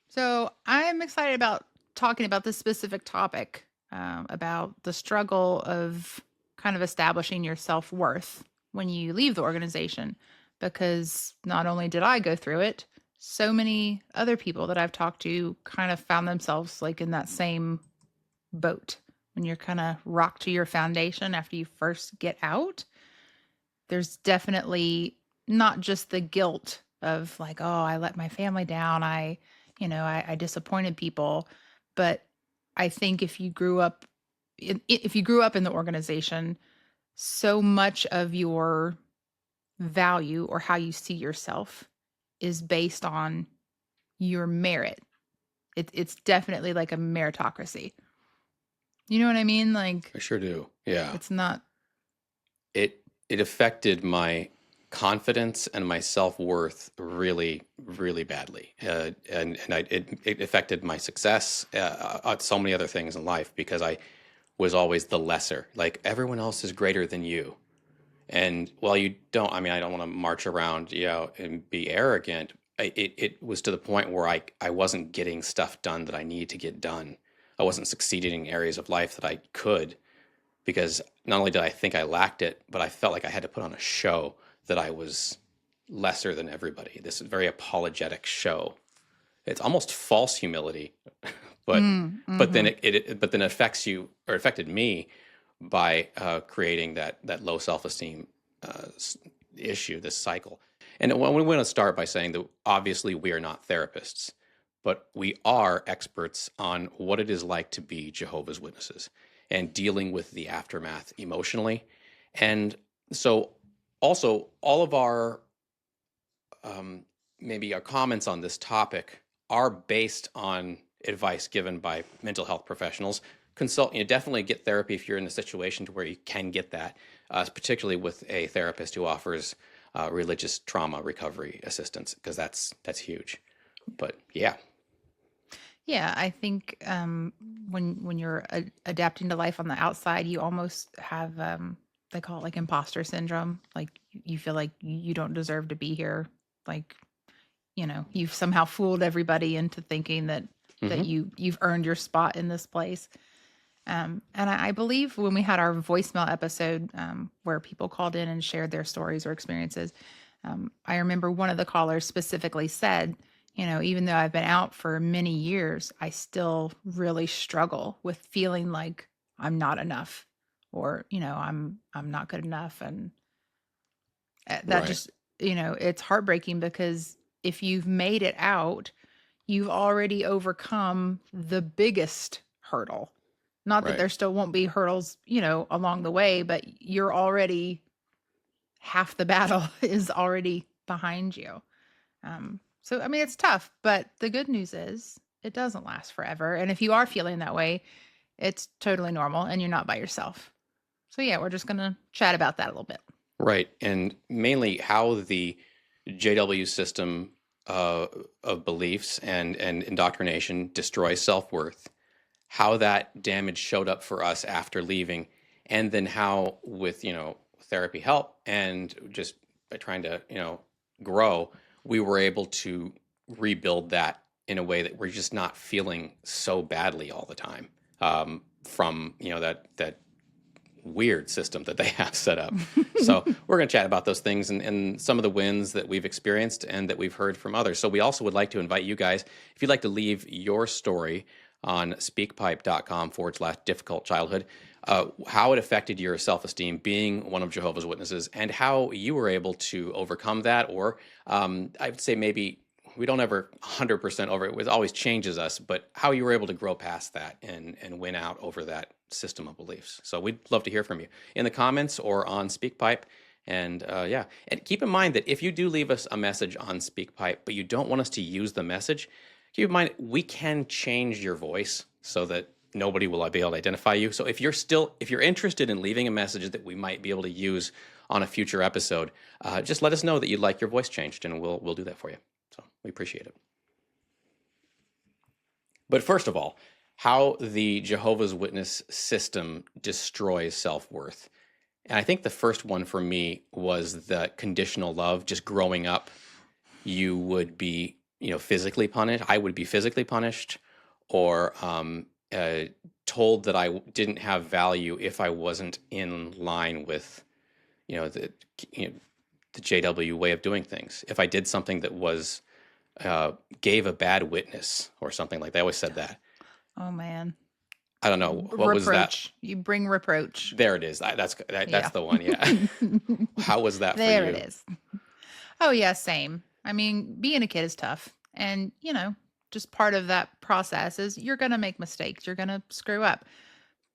So I'm excited about talking about this specific topic about the struggle of kind of establishing your self worth when you leave the organization. Because not only did I go through it, so many other people that I've talked to kind of found themselves like in that same boat. When you're kind of rocked to your foundation after you first get out, there's definitely not just the guilt of like, oh, I let my family down. I disappointed people. But I think if you grew up in the organization, so much of your value or how you see yourself is based on your merit. It's definitely like a meritocracy. You know what I mean? Like I sure do. Yeah. it's not. It affected my confidence and my self-worth really, really badly. It affected my success, so many other things in life because I was always the lesser. Like everyone else is greater than you. And while you don't, I mean, I don't want to march around, and be arrogant. It was to the point where I wasn't getting stuff done that I needed to get done. I wasn't succeeding in areas of life that I could because not only did I think I lacked it, but I felt like I had to put on a show that I was lesser than everybody. This very apologetic show. It's almost false humility, but then Mm-hmm. it affects you or affected me by creating that low self-esteem issue, this cycle. And we want to start by saying that obviously we are not therapists, but we are experts on what it is like to be Jehovah's Witnesses and dealing with the aftermath emotionally. And so also all of our maybe our comments on this topic are based on advice given by mental health professionals. Definitely get therapy if you're in a situation to where you can get that, particularly with a therapist who offers religious trauma recovery assistance, because that's huge. But yeah. Yeah, I think when you're adapting to life on the outside, you almost have they call it like imposter syndrome. Like you feel like you don't deserve to be here. Like you've somehow fooled everybody into thinking that Hmm. you've earned your spot in this place. And I believe when we had our voicemail episode where people called in and shared their stories or experiences, I remember one of the callers specifically said, even though I've been out for many years, I still really struggle with feeling like I'm not enough or, I'm not good enough. And that Right. just, it's heartbreaking because if you've made it out, you've already overcome the biggest hurdle. Not that Right. there still won't be hurdles, along the way, but you're already half the battle is already behind you. So I mean, it's tough, but the good news is it doesn't last forever. And if you are feeling that way, it's totally normal and you're not by yourself. So yeah, we're just gonna chat about that a little bit. Right. And mainly how the JW system uh, of beliefs and indoctrination destroys self-worth, how that damage showed up for us after leaving, and then how with, therapy help and just by trying to, grow, we were able to rebuild that in a way that we're just not feeling so badly all the time, from, that weird system that they have set up. So we're going to chat about those things and some of the wins that we've experienced and that we've heard from others. So we also would like to invite you guys, if you'd like to leave your story on speakpipe.com/difficult childhood, how it affected your self-esteem being one of Jehovah's Witnesses and how you were able to overcome that. Or I would say maybe we don't ever 100% over it. It always changes us, but how you were able to grow past that and win out over that system of beliefs. So we'd love to hear from you in the comments or on SpeakPipe. And yeah, and keep in mind that if you do leave us a message on SpeakPipe, but you don't want us to use the message, keep in mind we can change your voice so that nobody will be able to identify you. So if you're interested in leaving a message that we might be able to use on a future episode, just let us know that you'd like your voice changed, and we'll do that for you. So we appreciate it. But first of all, how the Jehovah's Witness system destroys self-worth. And I think the first one for me was the conditional love. Just growing up, you would be physically punished. I would be physically punished, or told that I didn't have value if I wasn't in line with, you know, the you know, the JW way of doing things. If I did something that was gave a bad witness or something like that. I always said that. Oh man. I don't know what was that. Reproach. You bring reproach. There it is. Yeah. That's the one. Yeah. How was that for There it you? is. Oh yeah, same. I mean, being a kid is tough. And, just part of that process is you're going to make mistakes. You're going to screw up.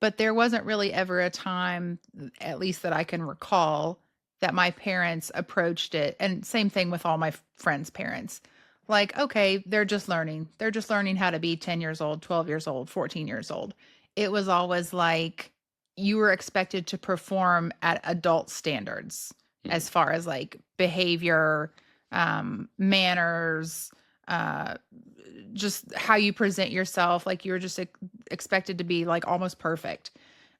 But there wasn't really ever a time, at least that I can recall, that my parents approached it. And same thing with all my friends' parents. Like, okay, they're just learning. They're just learning how to be 10 years old, 12 years old, 14 years old. It was always like you were expected to perform at adult standards Mhm. as far as like behavior, manners, uh, just how you present yourself. Like you were just expected to be like almost perfect.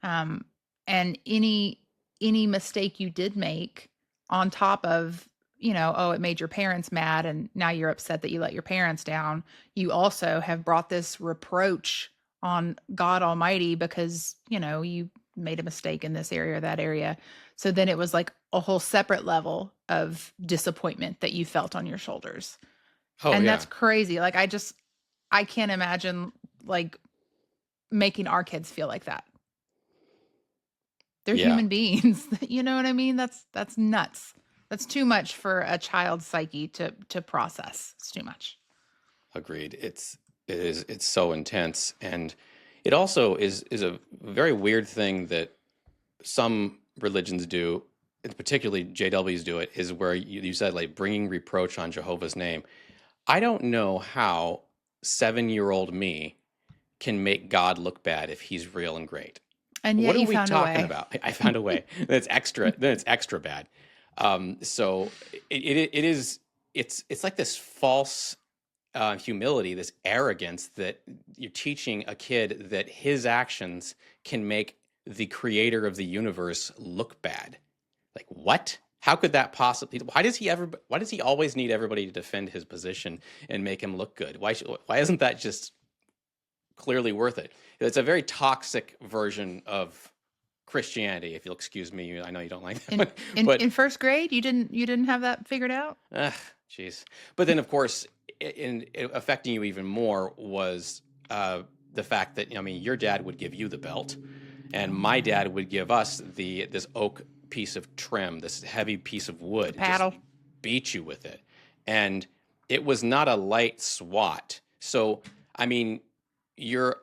Um, and any mistake you did make on top of, oh, it made your parents mad and now you're upset that you let your parents down. You also have brought this reproach on God Almighty because, you made a mistake in this area or that area. So then it was like a whole separate level of disappointment that you felt on your shoulders. Oh And that's yeah. crazy. Like I can't imagine like making our kids feel like that. They're Yeah. human beings. You know what I mean? That's nuts. That's too much for a child's psyche to process. It's too much. Agreed. It's so intense, and it also is a very weird thing that some religions do, and particularly JWs do it, is where you said like bringing reproach on Jehovah's name. I don't know how 7-year-old me can make God look bad if he's real and great. And What yet are you we found a talking way. about? I found a way. Then it's extra bad. So it is it's like this false humility, this arrogance that you're teaching a kid that his actions can make the creator of the universe look bad. Like what? How could that possibly? Why does he always need everybody to defend his position and make him look good? Why isn't that just clearly worth it? It's a very toxic version of Christianity, if you'll excuse me. I know you don't like that In one, in but first grade, you didn't have that figured out? jeez. But then, of course, in affecting you even more was the fact that, I mean, your dad would give you the belt, and Oh my man. dad would give us this oak piece of trim, this heavy piece of The wood, and just paddle. beat you with it. And it was not a light swat. So, I mean, you're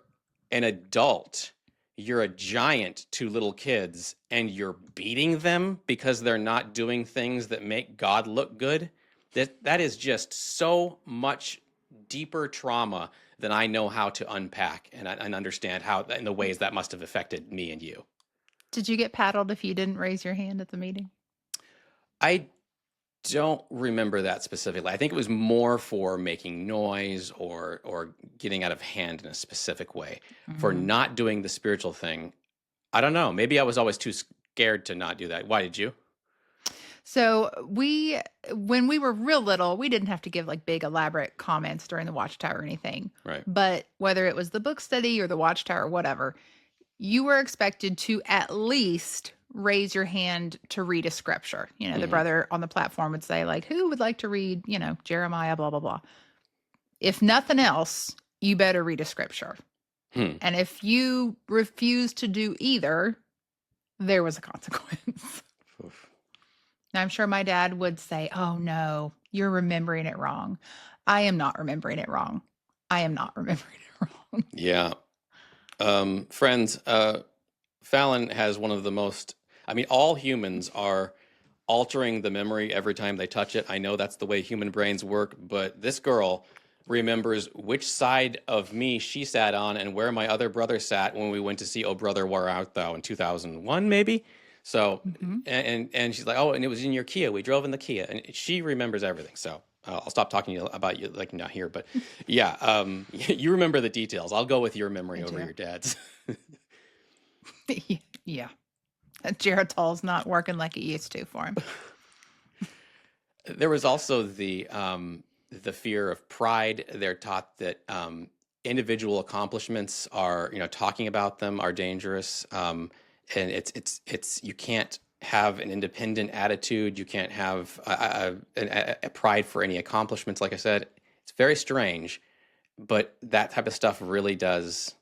an adult, you're a giant to little kids, and you're beating them because they're not doing things that make God look good. That is just so much deeper trauma than I know how to unpack and understand how in the ways that must have affected me and you. Did you get paddled if you didn't raise your hand at the meeting? I don't remember that specifically. I think it was more for making noise or getting out of hand in a specific way. For Mm. not doing the spiritual thing, I don't know. Maybe I was always too scared to not do that. Why did you? So when we were real little, we didn't have to give like big elaborate comments during the watchtower or anything. Right. But whether it was the book study or the watchtower or whatever, you were expected to at least raise your hand to read a scripture. The Hmm. brother on the platform would say like, who would like to read, Jeremiah, blah, blah, blah. If nothing else, you better read a scripture. Hmm. And if you refuse to do either, there was a consequence. Oof. Now, I'm sure my dad would say, oh no, you're remembering it wrong. I am not remembering it wrong. I am not remembering it wrong. Yeah. Friends, Falon has one of the most, I mean, all humans are altering the memory every time they touch it. I know that's the way human brains work, but this girl remembers which side of me she sat on and where my other brother sat when we went to see Oh Brother, Where Art Thou in 2001, maybe. So, Mhm. and she's like, oh, and it was in your Kia. We drove in the Kia, and she remembers everything. So I'll stop talking about you like not here, but yeah, you remember the details. I'll go with your memory I over do. your dad's. Yeah. That Geritol's not working like it used to for him. There was also the the fear of pride. They're taught that individual accomplishments are, talking about them are dangerous. And it's you can't have an independent attitude. You can't have a pride for any accomplishments. Like I said, it's very strange, but that type of stuff really does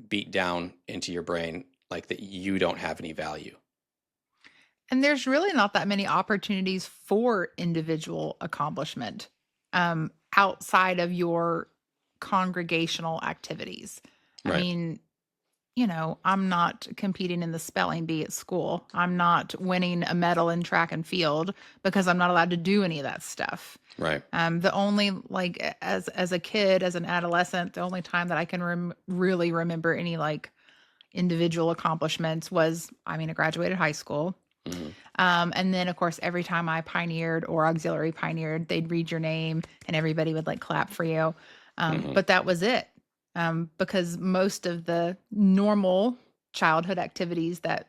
beat down into your brain, like that you don't have any value. And there's really not that many opportunities for individual accomplishment outside of your congregational activities. I Right. mean, I'm not competing in the spelling bee at school. I'm not winning a medal in track and field because I'm not allowed to do any of that stuff. Right. The only like as a kid, as an adolescent, the only time that I can really remember any like individual accomplishments was, I graduated high school. Hmm. And then, of course, every time I pioneered or auxiliary pioneered, they'd read your name and everybody would like clap for you. Hmm. But that was it. Because most of the normal childhood activities that,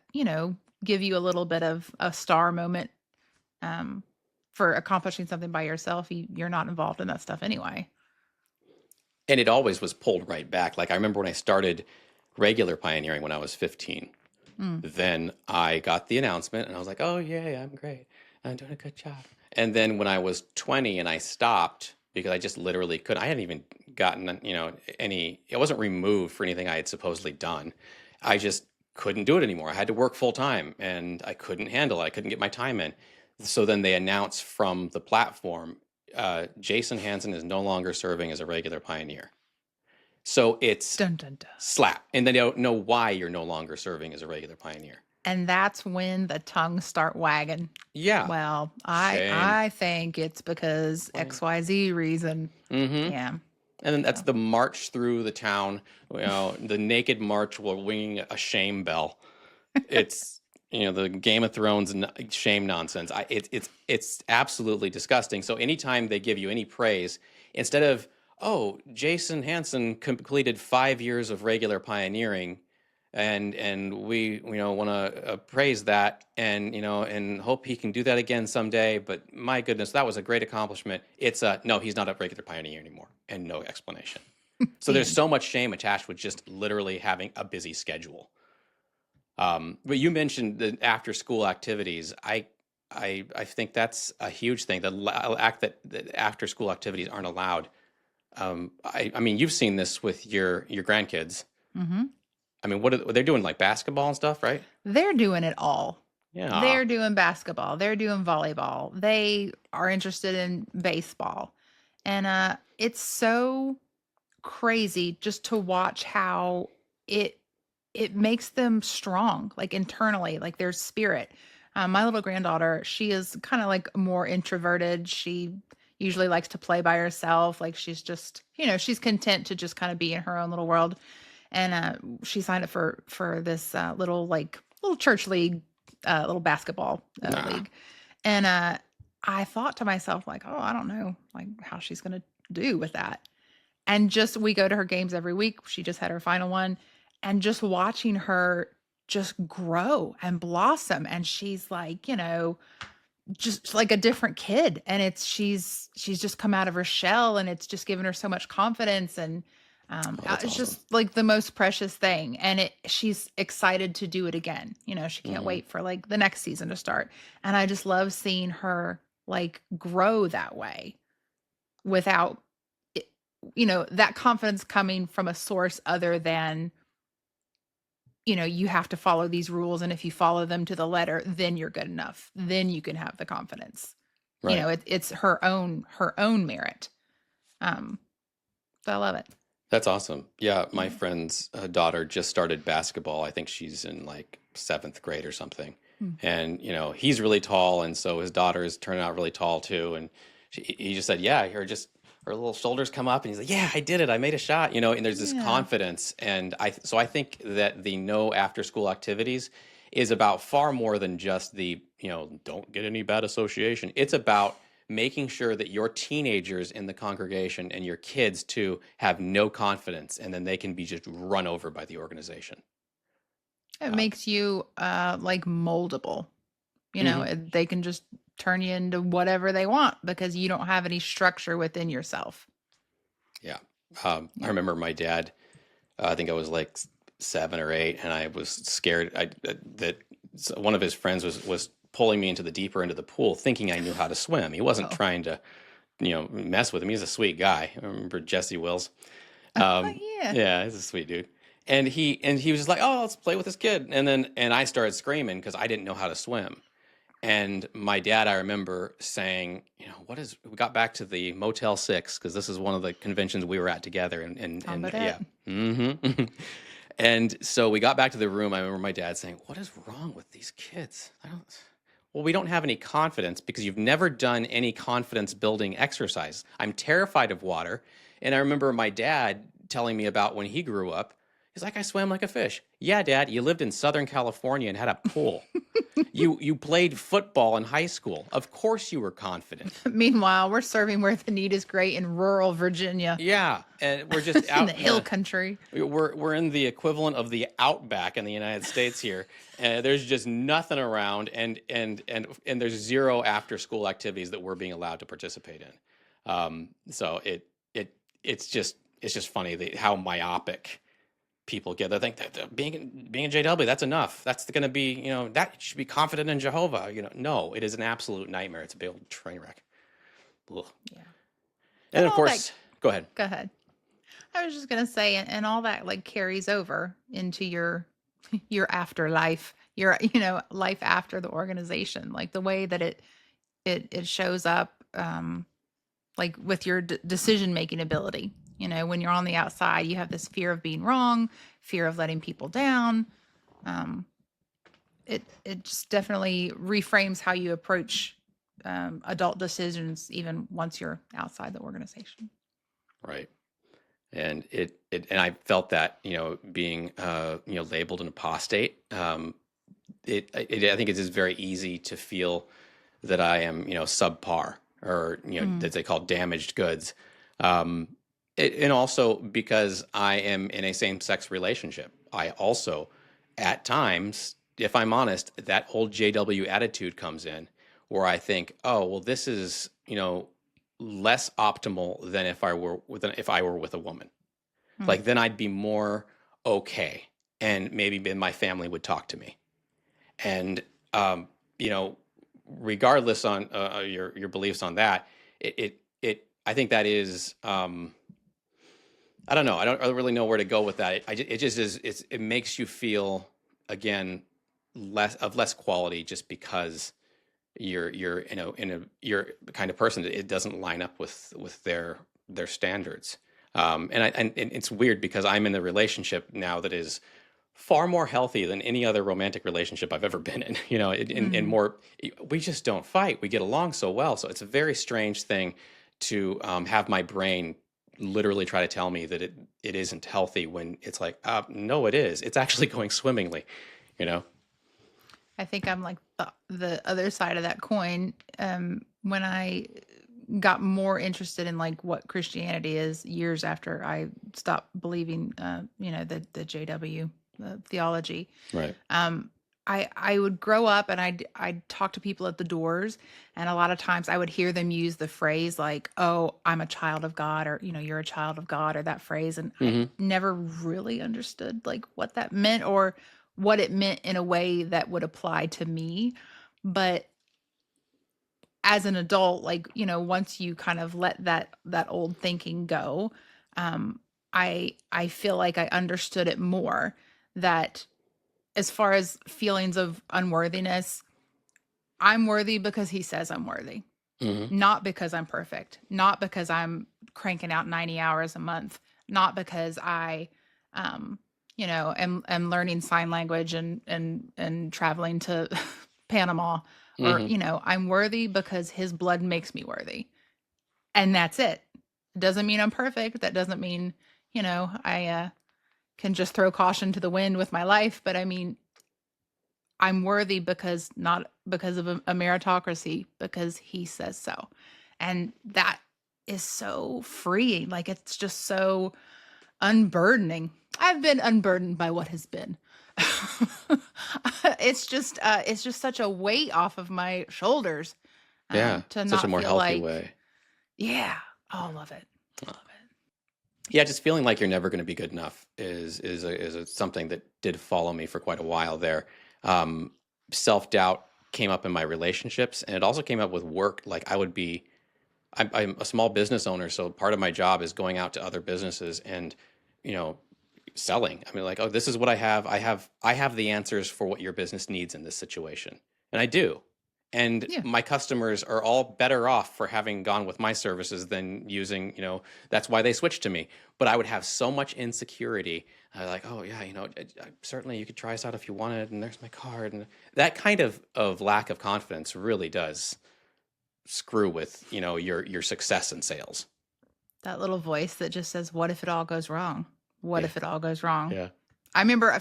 give you a little bit of a star moment um, for accomplishing something by yourself, you're not involved in that stuff anyway. And it always was pulled right back. Like I remember when I started regular pioneering when I was 15. Mm. Then I got the announcement and I was like, oh, yay, I'm great. I'm doing a good job. And then when I was 20 and I stopped because I just literally couldn't, I hadn't even gotten, it wasn't removed for anything I had supposedly done. I just couldn't do it anymore. I had to work full time and I couldn't handle it. I couldn't get my time in. So then they announced from the platform, Jason Hansen is no longer serving as a regular pioneer. So it's Dun, dun, dun. slap. And they don't know why you're no longer serving as a regular pioneer. And that's when the tongues start wagging. Yeah. Well, Shame. I think it's because XYZ reason. Mm-hmm. Yeah. And then that's So the march through the town, the naked march while winging a shame bell. It's, the Game of Thrones shame nonsense. It's absolutely disgusting. So anytime they give you any praise, instead of, oh, Jason Hansen completed 5 years of regular pioneering, and we want to praise that, and hope he can do that again someday, but my goodness, that was a great accomplishment. It's no, he's not a regular pioneer anymore, and no explanation. So the there's end. so much shame attached with just literally having a busy schedule. But you mentioned the after school activities. I think that's a huge thing, that after school activities aren't allowed. I mean, you've seen this with your grandkids. Mm-hmm. I mean, what are they're doing, like basketball and stuff, right? They're doing it all. Yeah. They're doing basketball. They're doing volleyball. They are interested in baseball. And it's so crazy just to watch how it it makes them strong, like internally, like their spirit. My little granddaughter, she is kind of like more introverted. She usually likes to play by herself. Like she's just, she's content to just kind of be in her own little world. And she signed up for this little church league, little basketball Nah. league. And I thought to myself, like, oh, I don't know, like how she's gonna do with that. And just we go to her games every week. She just had her final one, and just watching her just grow and blossom, and she's like, just like a different kid, and she's just come out of her shell, and it's just given her so much confidence. And Oh, that's it's awesome. just like the most precious thing. And she's excited to do it again. She can't Hmm. wait for like the next season to start. And I just love seeing her like grow that way without it- that confidence coming from a source other than, you have to follow these rules, and if you follow them to the letter, then you're good enough, then you can have the confidence. Right. It's her own merit. um so I love it. That's awesome. Yeah, my Yeah. friend's daughter just started basketball. I think she's in like seventh grade or something. Mm. And, he's really tall. And so his daughter is turning out really tall too. And he just said, yeah, her little shoulders come up and he's like, yeah, I did it. I made a shot, and there's this Yeah. confidence. And so I think that the no after school activities is about far more than just the, don't get any bad association. It's about making sure that your teenagers in the congregation and your kids too have no confidence, and then they can be just run over by the organization. It Um, makes you like moldable. Hmm. They can just turn you into whatever they want because you don't have any structure within yourself. Yeah. I Yeah. remember my dad, I think I was like 7 or 8, and I was scared that one of his friends was pulling me into the deeper end of the pool, thinking I knew how to swim. He wasn't Oh. trying to, mess with him. He's a sweet guy. I remember Jesse Wills. Oh, yeah. Yeah, he's a sweet dude. And he was just like, "Oh, let's play with this kid." And I started screaming because I didn't know how to swim. And my dad, I remember saying, we got back to the Motel 6 because this is one of the conventions we were at together. And Tombadette. yeah. Hmm. And so we got back to the room. I remember my dad saying, "What is wrong with these kids? Well, we don't have any confidence because you've never done any confidence building exercise. I'm terrified of water." And I remember my dad telling me about when he grew up. He's like, "I swam like a fish." Yeah, Dad, you lived in Southern California and had a pool. You played football in high school. Of course you were confident. Meanwhile, we're serving where the need is great in rural Virginia, Yeah, and we're just in the out in hill the country. we're in the equivalent of the outback in the United States here. And there's just nothing around, and there's zero after school activities that we're being allowed to participate in. So it's just funny how myopic people get. They think that being a JW, that's enough. That's going to be, that you should be confident in Jehovah. No, it is an absolute nightmare. It's a big old train wreck. Ugh. Yeah. And And of all that, course, go ahead. go ahead. I was just gonna say, and all that like carries over into your your afterlife, your life after the organization, like the way that it shows up, like with your decision making ability. When you're on the outside, you have this fear of being wrong, fear of letting people down. Um, it just definitely reframes how you approach adult decisions, even once you're outside the organization. Right. And and I felt that, being, labeled an apostate. I think it is very easy to feel that I am, subpar, or, Mm. that they call damaged goods. Um, and also because I am in a same-sex relationship, I also, at times, if I'm honest, that old JW attitude comes in, where I think, oh, well, this is, less optimal than if I were with a woman. Mm. Like, then I'd be more okay, and maybe then my family would talk to me. And you know, regardless on your beliefs on that, I think that is, I don't know. I don't really know where to go with that. It just is. It makes you feel, again, less quality, just because you're you're the kind of person that it doesn't line up with their standards. And it's weird because I'm in a relationship now that is far more healthy than any other romantic relationship I've ever been in. And Mm. more, we just don't fight. We get along so well. So it's a very strange thing to have my brain literally try to tell me that it isn't healthy, when it's like, no, it is. It's actually going swimmingly, you know? I think I'm like the other side of that coin. When I got more interested in like what Christianity is years after I stopped believing, the JW theology. Right. Um, I would grow up and I'd talk to people at the doors, and a lot of times I would hear them use the phrase like, "Oh, I'm a child of God," or "You're a child of God," or that phrase, and I Hmm. never really understood like what that meant, or what it meant in a way that would apply to me. But as an adult, like, once you kind of let that old thinking go, um, I feel like I understood it more, that as far as feelings of unworthiness, I'm worthy because he says I'm worthy, Hmm. not because I'm perfect, not because I'm cranking out 90 hours a month, not because I, um, am learning sign language and traveling to Panama, or, Hmm. I'm worthy because his blood makes me worthy. And that's it. It doesn't mean I'm perfect. That doesn't mean, I can just throw caution to the wind with my life. But I mean, I'm worthy because, not because of a meritocracy, because he says so. And that is so freeing. Like, it's just so unburdening. I've been unburdened by what has been. It's just such a weight off of my shoulders, Yeah, to such a not more feel healthy like, way. yeah, oh, I love it. Love it. Yeah, just feeling like you're never going to be good enough something that did follow me for quite a while there. Um, Self-doubt came up in my relationships, and it also came up with work. Like I'm a small business owner, so part of my job is going out to other businesses and, you know, selling. I mean, like, oh, this is what I have. I have the answers for what your business needs in this situation, and I do. And Yeah. my customers are all better off for having gone with my services than using, that's why they switched to me. But I would have so much insecurity. Like, oh yeah, certainly you could try us out if you wanted, and there's my card, and that kind of lack of confidence really does screw with, your success in sales. That little voice that just says, "What if it all goes wrong? What Yeah, if it all goes wrong?" yeah. I remember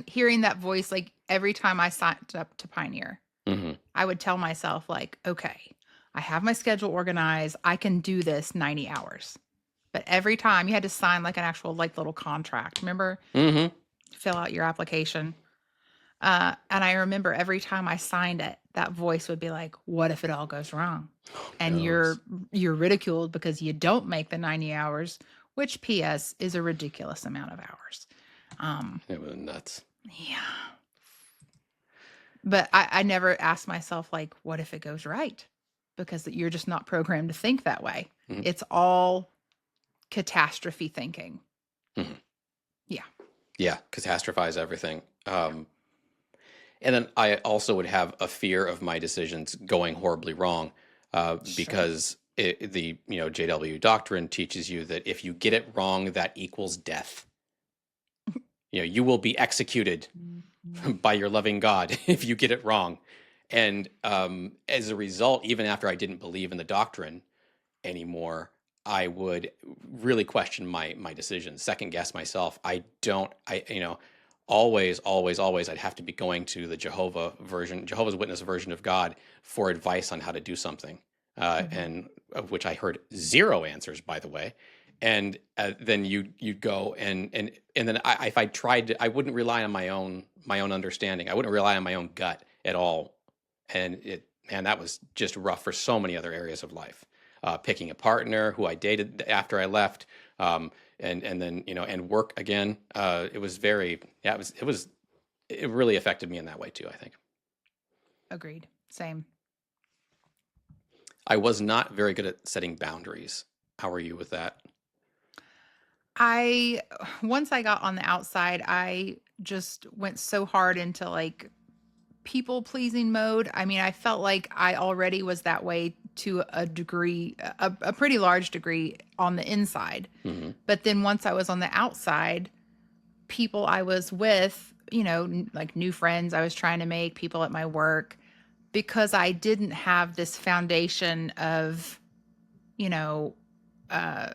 hearing that voice like every time I signed up to Pioneer. Hmm. I would tell myself, like, okay, I have my schedule organized. I can do this 90 hours. But every time you had to sign like an actual like little contract. Remember? Hmm. Fill out your application. And I remember every time I signed it, that voice would be like, "What if it all goes wrong?" Oh, And no. you're ridiculed because you don't make the 90 hours, which PS is a ridiculous amount of hours. It was nuts. Yeah. But I never asked myself, like, what if it goes right? Because you're just not programmed to think that way. Mhm. It's all catastrophe thinking. Mhm. Yeah. Yeah, catastrophize everything. And then I also would have a fear of my decisions going horribly wrong, Sure. because the JW doctrine teaches you that if you get it wrong, that equals death. You will be executed Mhm. by your loving God if you get it wrong. And as a result, even after I didn't believe in the doctrine anymore, I would really question my decisions, second guess myself. Always, always, always, I'd have to be going to the Jehovah's Witness version of God for advice on how to do something, Mhm. and of which I heard zero answers, by the way. And then you'd go and then if I tried to, I wouldn't rely on my own understanding. I wouldn't rely on my own gut at all. And man, that was just rough for so many other areas of life. Picking a partner who I dated after I left, and then and work again. It was very, yeah, it really affected me in that way too, I think. Agreed. Same. I was not very good at setting boundaries. How are you with that? I Once I got on the outside, I just went so hard into like people pleasing mode. I mean, I felt like I already was that way to a degree, a pretty large degree on the inside. Hmm. But then once I was on the outside, people I was with, like new friends I was trying to make, people at my work, because I didn't have this foundation of, you know, uh,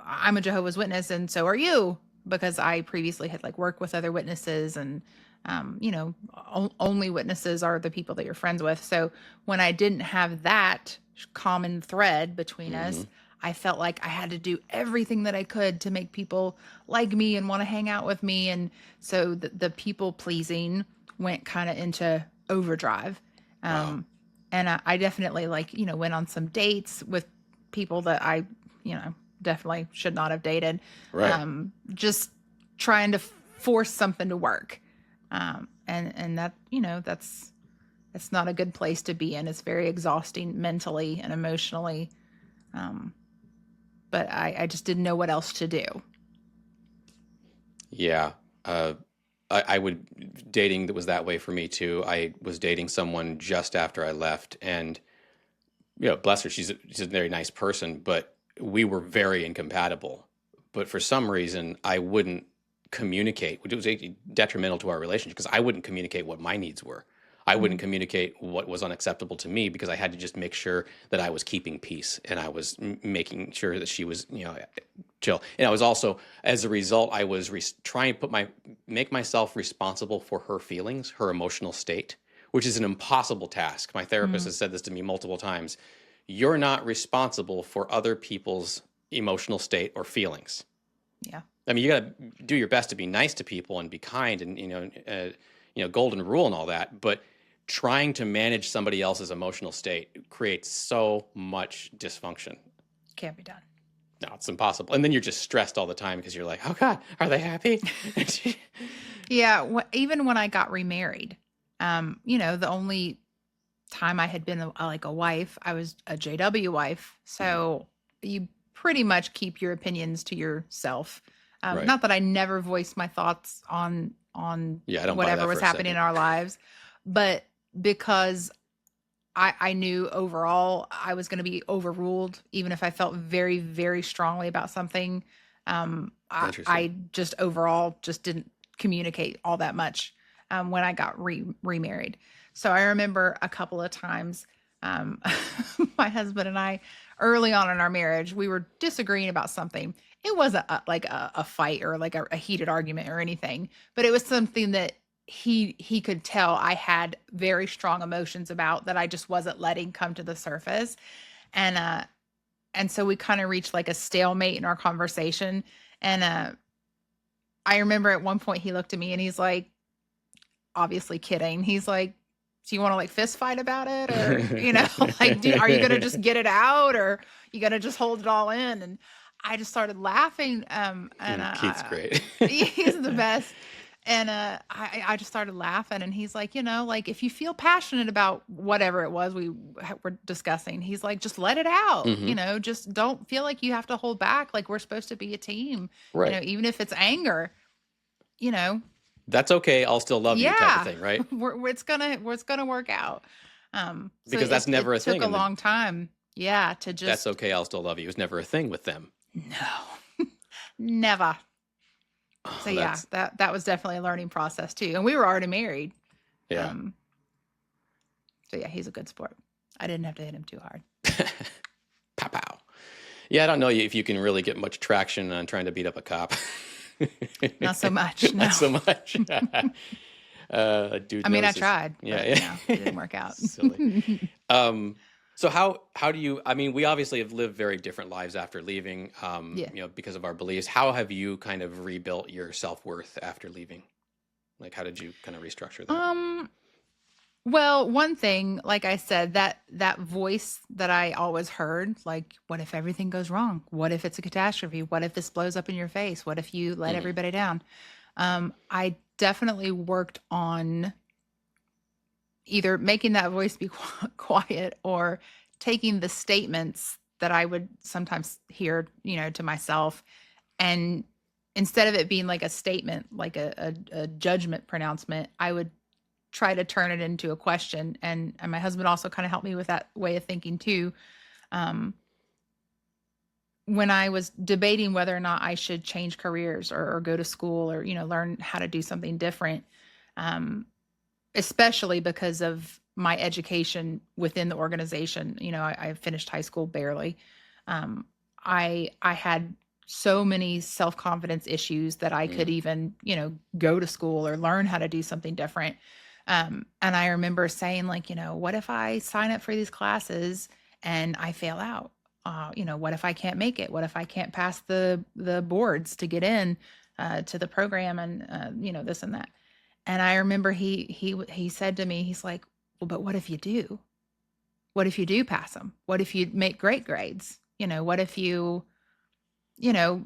I'm a Jehovah's Witness and so are you, because I previously had like worked with other witnesses and, only witnesses are the people that you're friends with. So when I didn't have that common thread between Hmm. us, I felt like I had to do everything that I could to make people like me and want to hang out with me. And so the people pleasing went kind of into overdrive. Wow. Um, and I definitely went on some dates with people that I, definitely should not have dated. Right. Just trying to force something to work. And that, that's not a good place to be in. It's very exhausting mentally and emotionally. Um, but I just didn't know what else to do. Yeah. Uh, I would dating that was that way for me too. I was dating someone just after I left, and bless her, she's a very nice person, but we were very incompatible. But for some reason, I wouldn't communicate, which was detrimental to our relationship because I wouldn't communicate what my needs were. I wouldn't Mhm. communicate what was unacceptable to me because I had to just make sure that I was keeping peace and I was making sure that she was, chill. And I was also, as a result, I was trying to make myself responsible for her feelings, her emotional state, which is an impossible task. My therapist Mm. has said this to me multiple times. You're not responsible for other people's emotional state or feelings. Yeah. I mean, you got to do your best to be nice to people and be kind and, golden rule and all that. But trying to manage somebody else's emotional state creates so much dysfunction. Can't be done. No, it's impossible. And then you're just stressed all the time because you're like, oh God, are they happy? Yeah. Even when I got remarried, the only time I had been like a wife, I was a JW wife. So you pretty much keep your opinions to yourself. Right. Not that I never voiced my thoughts on Yeah, I don't buy whatever that was for a happening in second. our lives, but because I knew overall I was going to be overruled, even if I felt very, very strongly about something. I Interesting. just overall just didn't communicate all that much when I got remarried. So I remember a couple of times, my husband and I, early on in our marriage, we were disagreeing about something. It wasn't like a fight or like a heated argument or anything, but it was something that he could tell I had very strong emotions about that I just wasn't letting come to the surface. And so we kind of reached like a stalemate in our conversation. And I remember at one point he looked at me and he's like, obviously kidding. He's like, do you want to like fist fight about it? Or, like, are you going to just get it out, or you going to just hold it all in? And I just started laughing. Keith's great. He's the best. And I just started laughing, and he's like, like if you feel passionate about whatever it was we were discussing, he's like, just let it out. Mhm. Just don't feel like you have to hold back. Like, we're supposed to be a team. Right. Even if it's anger, you know, That's okay. I'll still love you type of yeah, thing, right? it's gonna work out. So Because that's never it a took thing. a And long time, yeah, to that's just okay. I'll still love you. It was never a thing with them. no, never. So Oh, yeah, that's, that was definitely a learning process too, and we were already married. yeah. Um, so yeah, he's a good sport. I didn't have to hit him too hard. Pow pow. Yeah, I don't know if you can really get much traction on trying to beat up a cop. Not so much. No. Not so much. Dude I mean, I knows his, tried, yeah, but no, it yeah. didn't work out. Silly. So how do you, I mean, we obviously have lived very different lives after leaving, Yeah. because of our beliefs. How have you kind of rebuilt your self-worth after leaving? Like, how did you kind of restructure that? Well, one thing, like I said, that voice that I always heard, like, what if everything goes wrong? What if it's a catastrophe? What if this blows up in your face? What if you let Hmm. everybody down? I definitely worked on either making that voice be quiet, or taking the statements that I would sometimes hear, to myself, and instead of it being like a statement, like a judgment pronouncement, I would try to turn it into a question. And my husband also kind of helped me with that way of thinking too. Um, when I was debating whether or not I should change careers, or go to school, or, learn how to do something different, um, especially because of my education within the organization. I finished high school barely. Um, I had so many self-confidence issues that I could Mm. even, go to school or learn how to do something different. And I remember saying, like, what if I sign up for these classes and I fail out? What if I can't make it? What if I can't pass the boards to get in to the program, and this and that? And I remember he said to me, he's like, well, but what if you do? What if you do pass them? What if you make great grades? What if you, you know,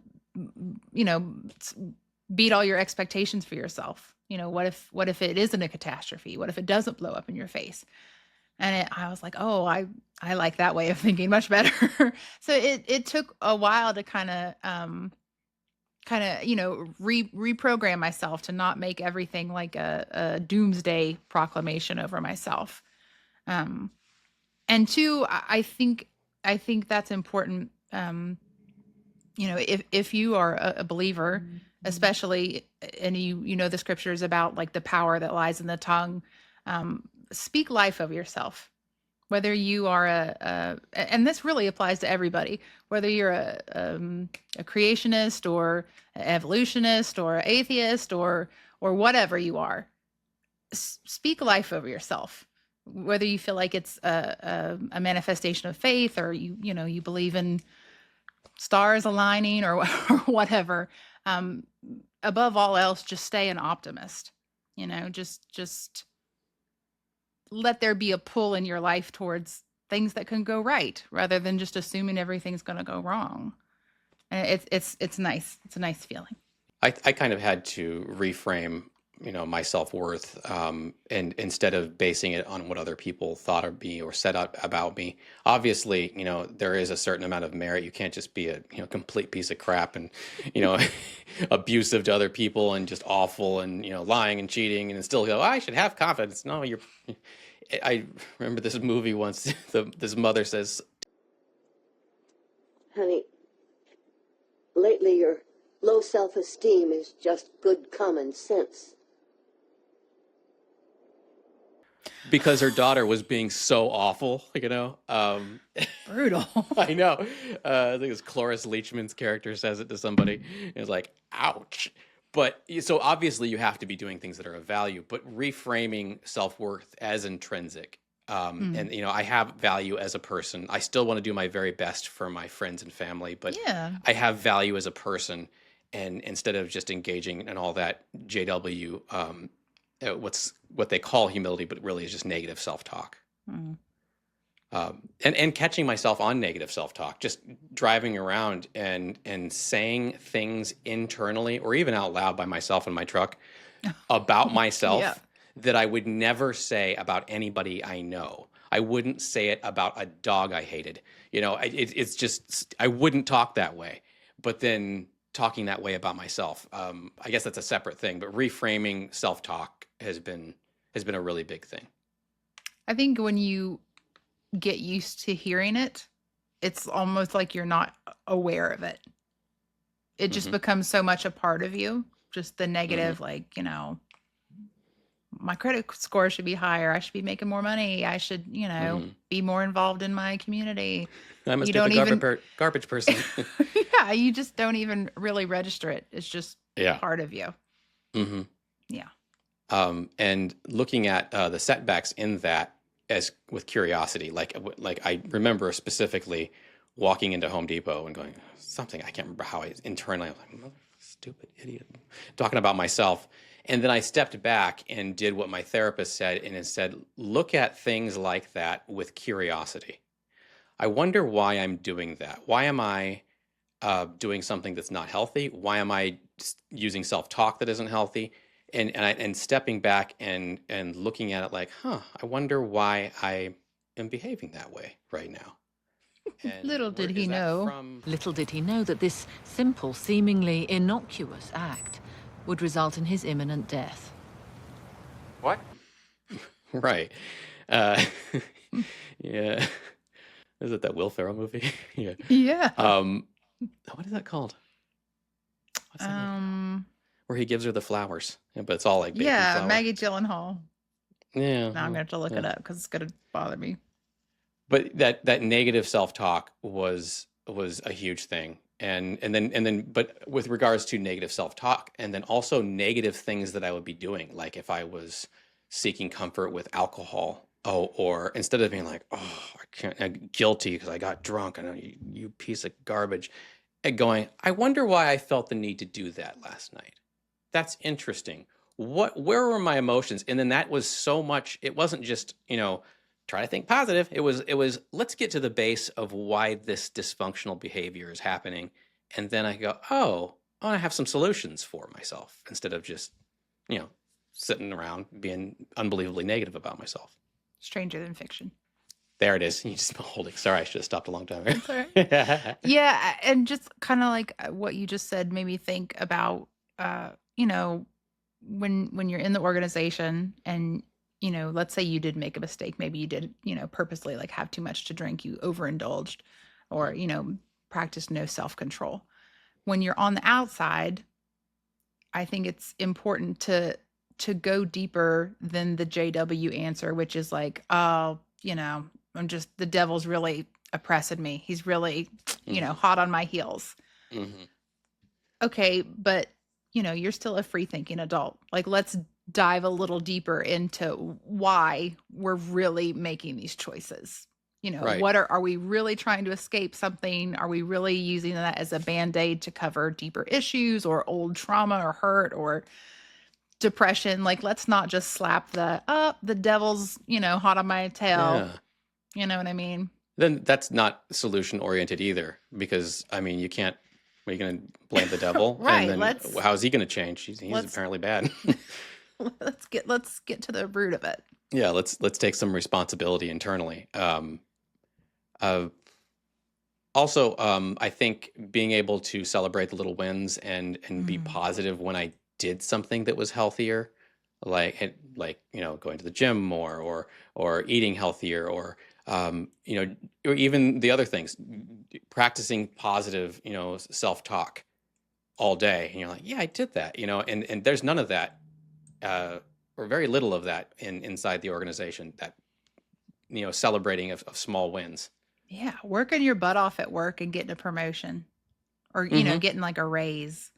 beat all your expectations for yourself? What if it isn't a catastrophe? What if it doesn't blow up in your face? And I was like, oh, I like that way of thinking much better. So it took a while to reprogram myself to not make everything like a doomsday proclamation over myself. Um, and two, I think that's important. If you are a believer, especially, and you know the scriptures about like the power that lies in the tongue, speak life of yourself. Whether you are and this really applies to everybody, whether you're a creationist, or an evolutionist, or atheist, or whatever you are, speak life over yourself. Whether you feel like it's a manifestation of faith, or you believe in stars aligning, or, or whatever, Um, Above all else, just stay an optimist. Just let there be a pull in your life towards things that can go right, rather than just assuming everything's going to go wrong. And it's nice. It's a nice feeling. I kind of had to reframe, my self-worth, and instead of basing it on what other people thought of me or said about me. Obviously, there is a certain amount of merit. You can't just be a, complete piece of crap and, you know, abusive to other people and just awful and, lying and cheating and still go, I should have confidence. No, I remember this movie once, this mother says, Honey, lately your low self-esteem is just good common sense. because her daughter was being so awful, Brutal. I know. I think it's Cloris Leachman's character says it to somebody. It's like, ouch. But so obviously you have to be doing things that are of value, but reframing self-worth as intrinsic. And, I have value as a person. I still want to do my very best for my friends and family, but Yeah. I have value as a person. And instead of just engaging in all that JW, what they call humility, but really is just negative self-talk. Mm. And catching myself on negative self-talk, just driving around and saying things internally or even out loud by myself in my truck about myself Yeah. that I would never say about anybody I know. I wouldn't say it about a dog I hated. It's just, I wouldn't talk that way. But then talking that way about myself, I guess that's a separate thing. But reframing self-talk has been a really big thing. I think when you get used to hearing it, it's almost like you're not aware of it. It just becomes so much a part of you. Just the negative, my credit score should be higher. I should be making more money. I should, be more involved in my community. I'm a You don't stupid even, garbage person. yeah, you just don't even really register it. It's just Yeah. part of you. Mm-hmm. Yeah. And looking at the setbacks in that as with curiosity, like I remember specifically walking into Home Depot and going something, I can't remember how I internally, I was like, stupid idiot, talking about myself. And then I stepped back and did what my therapist said, and it said, look at things like that with curiosity. I wonder why I'm doing that. Why am I doing something that's not healthy? Why am I using self-talk that isn't healthy? And stepping back and looking at it like, I wonder why I am behaving that way right now. And Little where did he is that know. from? Little did he know that this simple, seemingly innocuous act would result in his imminent death. What? Right. Uh, yeah. Is it that Will Ferrell movie? Yeah. Yeah. What is that called? What's that movie? Where he gives her the flowers, but it's all like baby flower. Maggie Gyllenhaal. Yeah. Now I'm gonna have to look it up because it's gonna bother me. But that negative self-talk was a huge thing. And then but with regards to negative self-talk and then also negative things that I would be doing, like if I was seeking comfort with alcohol, or instead of being like, I can't, I'm guilty because I got drunk, and you piece of garbage, and going, I wonder why I felt the need to do that last night. That's interesting. Where were my emotions? And then that was so much, it wasn't just, try to think positive. It was let's get to the base of why this dysfunctional behavior is happening. And then I go, I have some solutions for myself instead of just, sitting around being unbelievably negative about myself. Stranger Than Fiction. There it is. You just holding. Sorry, I should have stopped a long time ago. That's all right. Yeah, and just kind of like what you just said made me think about, when you're in the organization and let's say you did make a mistake, maybe you did purposely like have too much to drink, you overindulged, or practiced no self-control. When you're on the outside, I think it's important to go deeper than the JW answer, which is like, I'm just, the devil's really oppressing me, he's really hot on my heels. Okay, but you're still a free thinking adult. Like, let's dive a little deeper into why we're really making these choices. Right. What are we really trying to escape something? Are we really using that as a band-aid to cover deeper issues or old trauma or hurt or depression? Like, let's not just slap the devil's, hot on my tail. Yeah. You know what I mean? Then that's not solution oriented either, because I mean, you can't. Are you going to blame the devil? And Right. then how's he going to change? He's Let's apparently bad. let's get to the root of it. Yeah, let's take some responsibility internally. Uh, Also, I think being able to celebrate the little wins and be positive when I did something that was healthier, like going to the gym more, or eating healthier, or or even the other things, practicing positive self-talk all day, and you're like, yeah, I did that, and there's none of that, or very little of that inside the organization, that celebrating of small wins. Yeah, working your butt off at work and getting a promotion, or Hmm. getting like a raise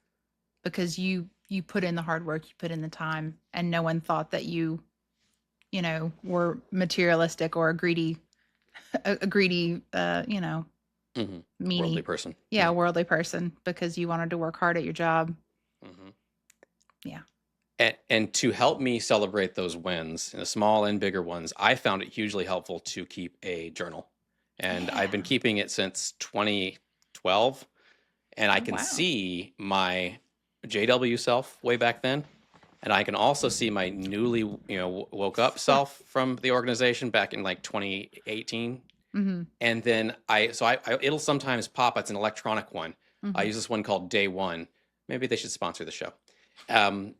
because you put in the hard work, you put in the time, and no one thought that you were materialistic or a greedy Hmm. Worldly meanie, person. yeah, worldly person because you wanted to work hard at your job. Hmm. Yeah. And to help me celebrate those wins, the small and bigger ones, I found it hugely helpful to keep a journal. And I've been Yeah. keeping it since 2012. And I Oh, can wow. see my JW self way back then. And I can also see my newly, woke up self from the organization back in like 2018. Mm-hmm. And then it'll sometimes pop. It's an electronic one. I Mm-hmm. use this one called Day One. Maybe they should sponsor the show. And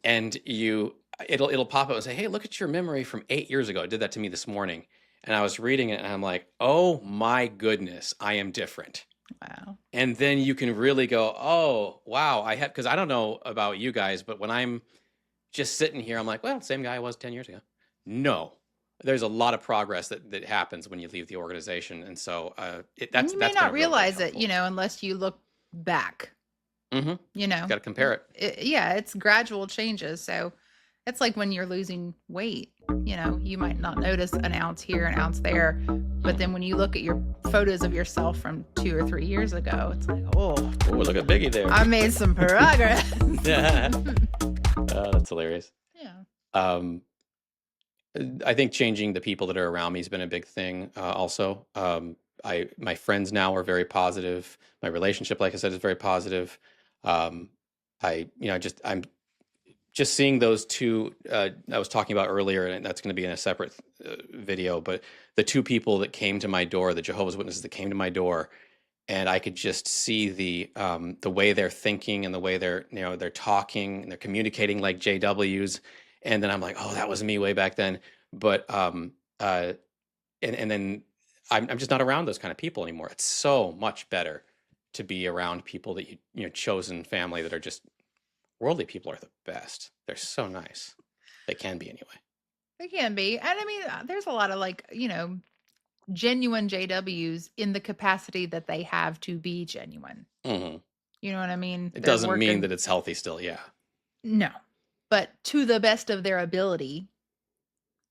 it'll pop up and say, "Hey, look at your memory from 8 years ago." It did that to me this morning, and I was reading it, and I'm like, "Oh my goodness, I am different." Wow. And then you can really go, "Oh wow, I have," because I don't know about you guys, but when I'm just sitting here, I'm like, "Well, same guy I was 10 years ago." No, there's a lot of progress that happens when you leave the organization, and so And you may that's been not a really realize it, helpful. unless you look back, Mm-hmm. you know. Got to compare it. Yeah, it's gradual changes. So it's like when you're losing weight, you might not notice an ounce here, an ounce there. But then when you look at your photos of yourself from 2 or 3 years ago, it's like, oh, Oh, look at Biggie there. I made some progress. That's hilarious. Yeah. Um, I think changing the people that are around me has been a big thing. Also, my friends now are very positive. My relationship, like I said, is very positive. Um, I'm just seeing those two. I was talking about earlier, and that's going to be in a separate video. But the two people that came to my door, the Jehovah's Witnesses that came to my door, and I could just see the way they're thinking and the way they're talking and they're communicating like JWs. And then I'm like, oh, that was me way back then. But and then I'm just not around those kind of people anymore. It's so much better to be around people that chosen family that are just worldly people are the best. They're so nice. They can be anyway. It can be. And I mean, there's a lot of genuine JWs in the capacity that they have to be genuine. Hmm. You know what I mean? It They're doesn't mean working. that it's healthy still. Yeah. No, but to the best of their ability,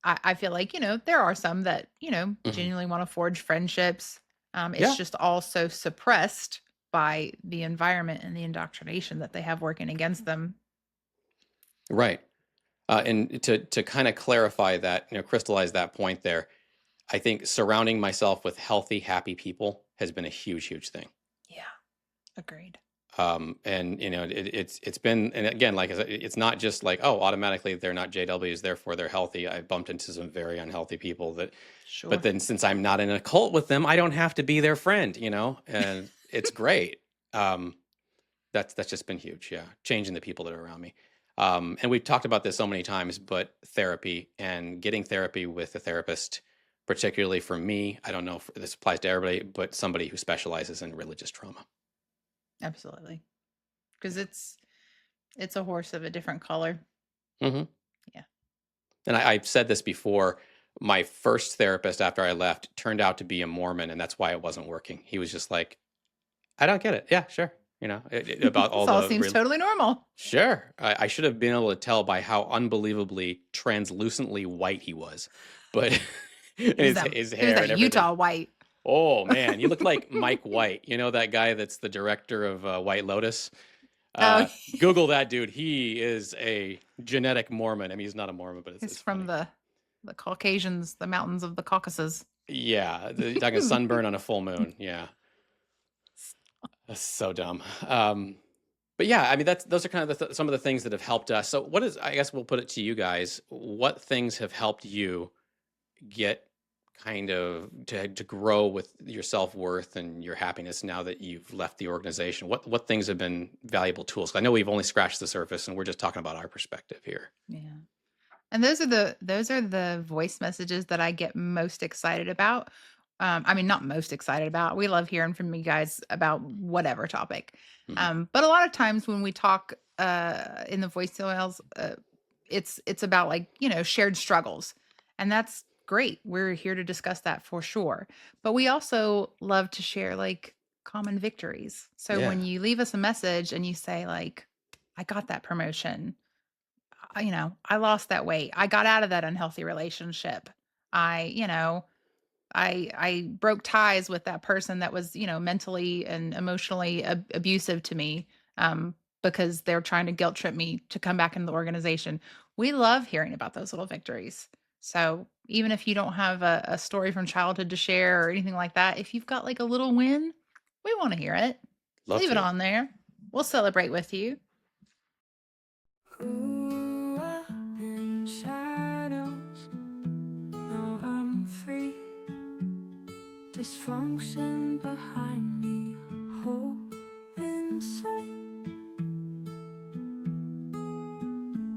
I feel like, there are some that, Hmm. genuinely want to forge friendships. It's Yeah. just all so suppressed by the environment and the indoctrination that they have working against them. Right. And to kind of clarify that, crystallize that point there, I think surrounding myself with healthy, happy people has been a huge, huge thing. Yeah. Agreed. And it's been, and again, like I said, it's not just like, oh, automatically they're not JWs, therefore they're healthy. I bumped into some very unhealthy people but Sure. then since I'm not in a cult with them, I don't have to be their friend, and it's great. That's just been huge. Yeah. Changing the people that are around me. And we've talked about this so many times, but therapy and getting therapy with a therapist, particularly for me, I don't know if this applies to everybody, but somebody who specializes in religious trauma. Absolutely. Because it's a horse of a different color. Hmm. Yeah. And I've said this before. My first therapist after I left turned out to be a Mormon, and that's why it wasn't working. He was just like, I don't get it. Yeah, sure. About This all all the seems totally normal. Sure. I should have been able to tell by how unbelievably translucently white he was, but It was his that his it was hair and that everything. Utah white. Oh man, you look like Mike White. You know that guy that's the director of White Lotus? Oh, Google that dude. He is a genetic Mormon. I mean, he's not a Mormon, but he's it's from funny. the Caucasians, the mountains of the Caucasus. Yeah, you're talking sunburn on a full moon. Yeah, that's so dumb. But yeah, I mean, those are kind of some of the things that have helped us. So, what is? I guess we'll put it to you guys. What things have helped you get kind of to grow with your self-worth and your happiness now that you've left the organization? What things have been valuable tools? I know we've only scratched the surface and we're just talking about our perspective here. Yeah. And those are the voice messages that I get most excited about. I mean, not most excited about. We love hearing from you guys about whatever topic. Mhm. But a lot of times when we talk in the voicemails, it's about like, shared struggles. And that's great. We're here to discuss that for sure. But we also love to share like common victories. So Yeah. when you leave us a message and you say like, I got that promotion, I lost that weight. I got out of that unhealthy relationship. I broke ties with that person that was, mentally and emotionally abusive to me, because they're trying to guilt trip me to come back into the organization. We love hearing about those little victories. So even if you don't have a story from childhood to share or anything like that, if you've got like a little win, we want to hear it. Love Leave it to. on there. We'll celebrate with you. Grew up in shadows, now I'm free. Dysfunction behind me, hope inside.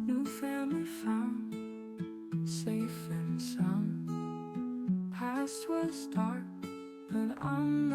New family found, safe and sound. Past was dark, but I'm